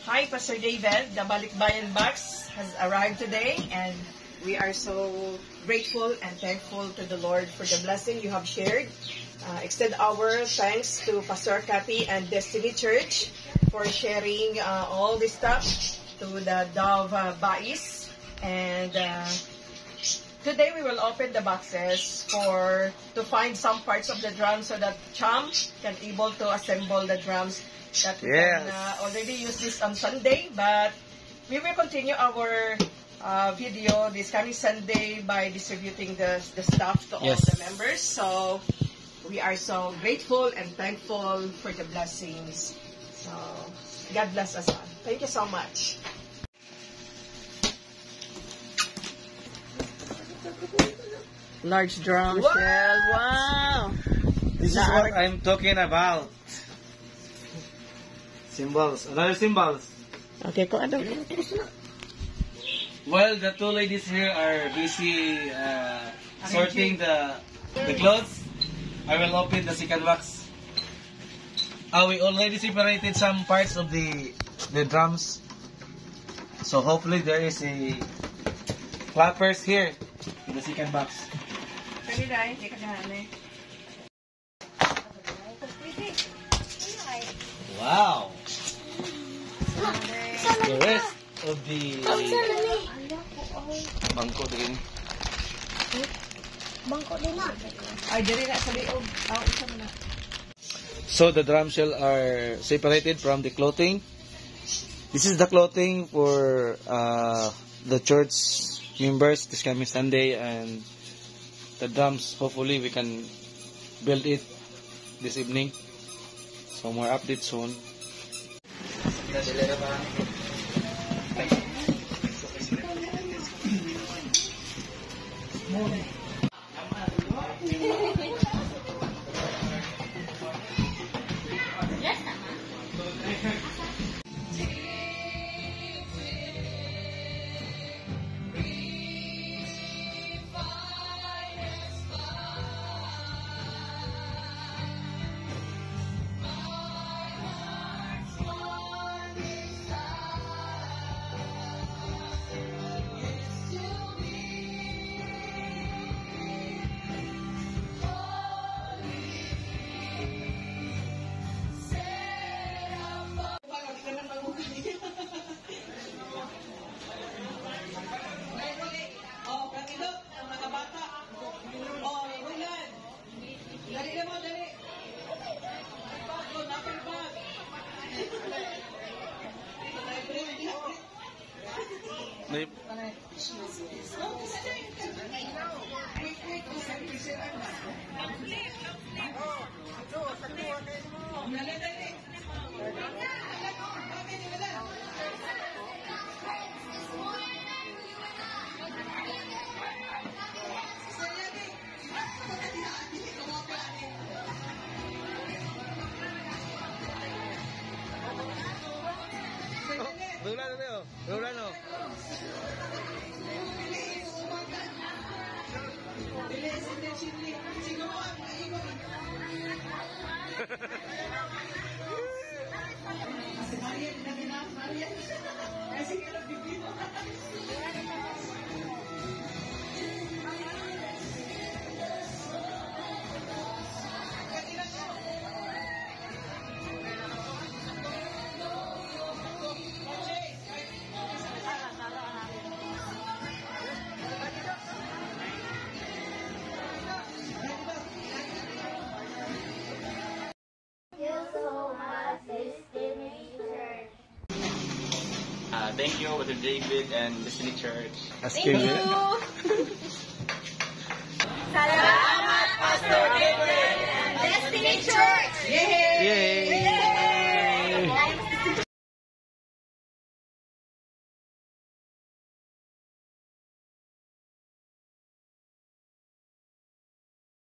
Hi, Pastor David. The Balikbayan box has arrived today, and we are so grateful and thankful to the Lord for the blessing you have shared. Extend our thanks to Pastor Kathy and Destiny Church for sharing all this stuff to the Dove Bais. And today we will open the boxes to find some parts of the drum so that Cham can able to assemble the drums that we can already use this on Sunday. But we will continue our video this coming Sunday by distributing the stuff to all the members. So we are so grateful and thankful for the blessings. So God bless us all. Thank you so much. Large drum shell. Wow! This is what I'm talking about. Symbols. Another symbols. Okay, kung ano. While the two ladies here are busy sorting the clothes, I will open the second box. We already separated some parts of the drums. So hopefully there is a clappers here in the second box. Wow! The rest of the bangko din. Bangko din na. Ay, diri na sa liog. Isa mo na. So the drum shell are separated from the clothing. This is the clothing for the church members this coming Sunday, and the drums, hopefully we can build it this evening. So more updates soon. Thank you, Brother David and Destiny Church. Thank you. Salamat, Pastor David and Destiny Church! Yay!